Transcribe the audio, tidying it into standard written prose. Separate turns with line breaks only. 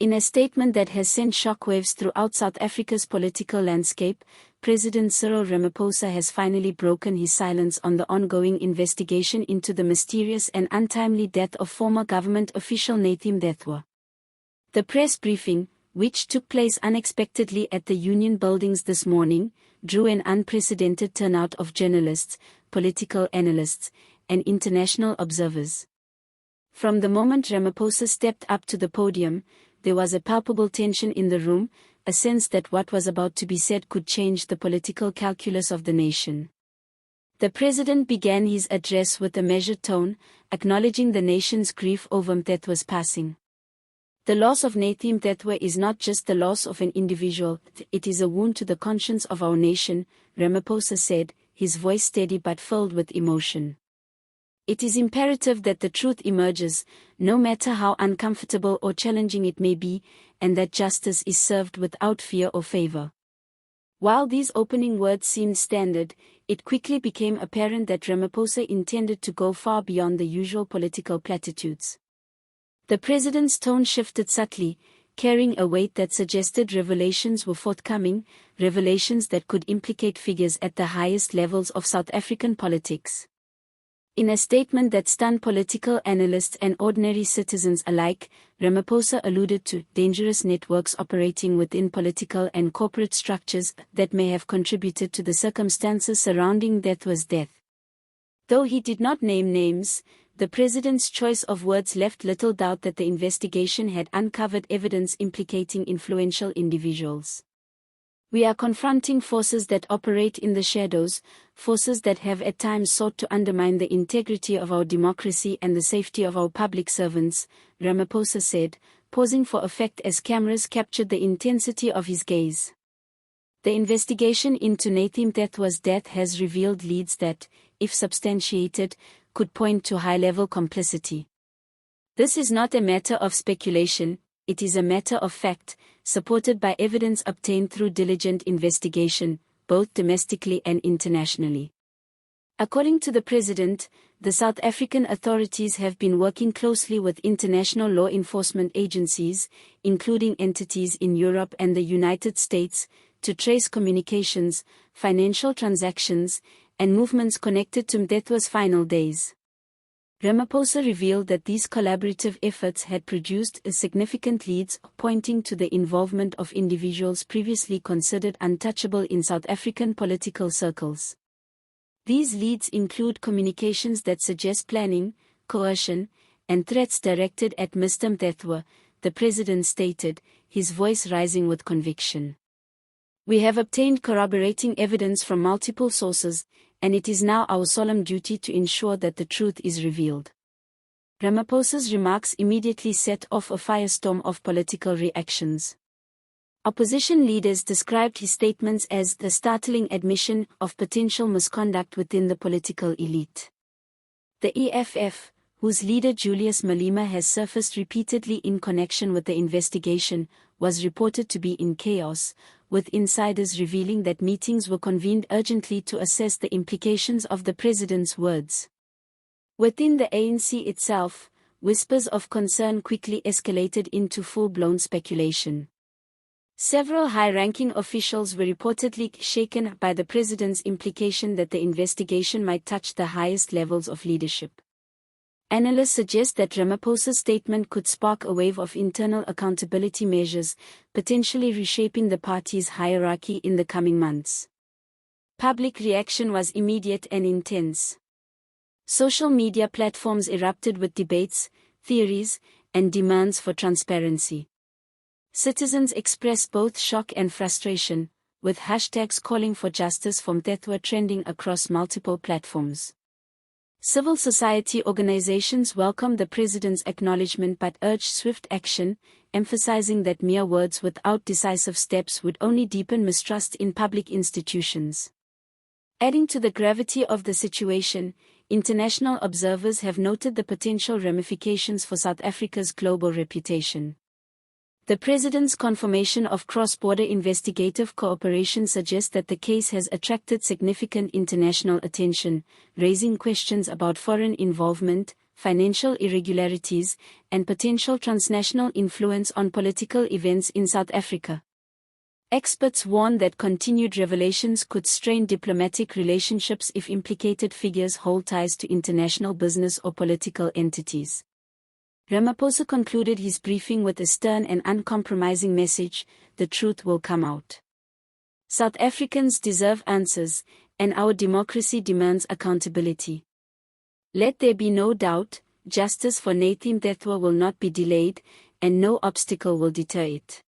In a statement that has sent shockwaves throughout South Africa's political landscape, President Cyril Ramaphosa has finally broken his silence on the ongoing investigation into the mysterious and untimely death of former government official Nathi Mthethwa. The press briefing, which took place unexpectedly at the Union Buildings this morning, drew an unprecedented turnout of journalists, political analysts, and international observers. From the moment Ramaphosa stepped up to the podium, there was a palpable tension in the room, a sense that what was about to be said could change the political calculus of the nation. The president began his address with a measured tone, acknowledging the nation's grief over Mthethwa's passing. The loss of Nathi Mthethwa is not just the loss of an individual, it is a wound to the conscience of our nation, Ramaphosa said, his voice steady but filled with emotion. It is imperative that the truth emerges, no matter how uncomfortable or challenging it may be, and that justice is served without fear or favor. While these opening words seemed standard, it quickly became apparent that Ramaphosa intended to go far beyond the usual political platitudes. The president's tone shifted subtly, carrying a weight that suggested revelations were forthcoming, revelations that could implicate figures at the highest levels of South African politics. In a statement that stunned political analysts and ordinary citizens alike, Ramaphosa alluded to dangerous networks operating within political and corporate structures that may have contributed to the circumstances surrounding Mthethwa's death. Though he did not name names, the president's choice of words left little doubt that the investigation had uncovered evidence implicating influential individuals. We are confronting forces that operate in the shadows, forces that have at times sought to undermine the integrity of our democracy and the safety of our public servants, Ramaphosa said, pausing for effect as cameras captured the intensity of his gaze. The investigation into Nathi Mthethwa's death has revealed leads that, if substantiated, could point to high-level complicity. This is not a matter of speculation, it is a matter of fact, supported by evidence obtained through diligent investigation, both domestically and internationally. According to the president, the South African authorities have been working closely with international law enforcement agencies, including entities in Europe and the United States, to trace communications, financial transactions, and movements connected to Mthethwa's final days. Ramaphosa revealed that these collaborative efforts had produced significant leads, pointing to the involvement of individuals previously considered untouchable in South African political circles. These leads include communications that suggest planning, coercion, and threats directed at Mr. Mthethwa, the president stated, his voice rising with conviction. We have obtained corroborating evidence from multiple sources, and it is now our solemn duty to ensure that the truth is revealed. Ramaphosa's remarks immediately set off a firestorm of political reactions. Opposition leaders described his statements as the startling admission of potential misconduct within the political elite. The EFF, whose leader Julius Malema has surfaced repeatedly in connection with the investigation, was reported to be in chaos, with insiders revealing that meetings were convened urgently to assess the implications of the president's words. Within the ANC itself, whispers of concern quickly escalated into full-blown speculation. Several high-ranking officials were reportedly shaken by the president's implication that the investigation might touch the highest levels of leadership. Analysts suggest that Ramaphosa's statement could spark a wave of internal accountability measures, potentially reshaping the party's hierarchy in the coming months. Public reaction was immediate and intense. Social media platforms erupted with debates, theories, and demands for transparency. Citizens expressed both shock and frustration, with hashtags calling for justice for Mthethwa trending across multiple platforms. Civil society organizations welcomed the president's acknowledgement but urged swift action, emphasizing that mere words without decisive steps would only deepen mistrust in public institutions. Adding to the gravity of the situation, international observers have noted the potential ramifications for South Africa's global reputation. The president's confirmation of cross-border investigative cooperation suggests that the case has attracted significant international attention, raising questions about foreign involvement, financial irregularities, and potential transnational influence on political events in South Africa. Experts warn that continued revelations could strain diplomatic relationships if implicated figures hold ties to international business or political entities. Ramaphosa concluded his briefing with a stern and uncompromising message: the truth will come out. South Africans deserve answers, and our democracy demands accountability. Let there be no doubt, justice for Nathi Mthethwa will not be delayed, and no obstacle will deter it.